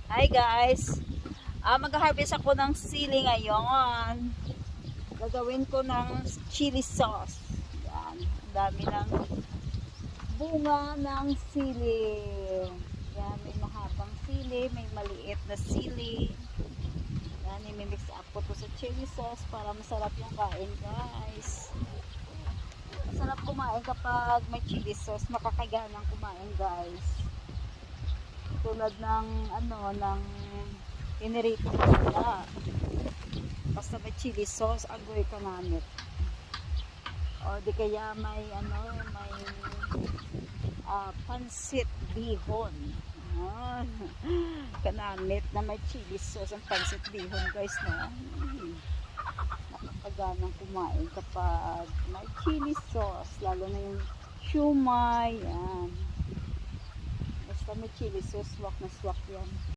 Hi guys! Mag-harvest ako ng sili ngayon. Gagawin ko ng chili sauce. Yan. Ang dami ng bunga ng sili. Yan. May mahabang sili. May maliit na sili. Yan. I-mix up ko to sa chili sauce para masarap yung kain guys. Masarap kumain kapag may chili sauce. Makakaganang kumain guys. Tulad ng ng inirito ko nila. Basta may chili sauce, agoy ka namin. O di kaya may may pansit bihon. Kanamit na may chili sauce ang pansit bihon guys, no? Nakakaganang kumain kapag may chili sauce, lalo na yung shumai. Yan. Basta may chili sauce, swak na swak yan.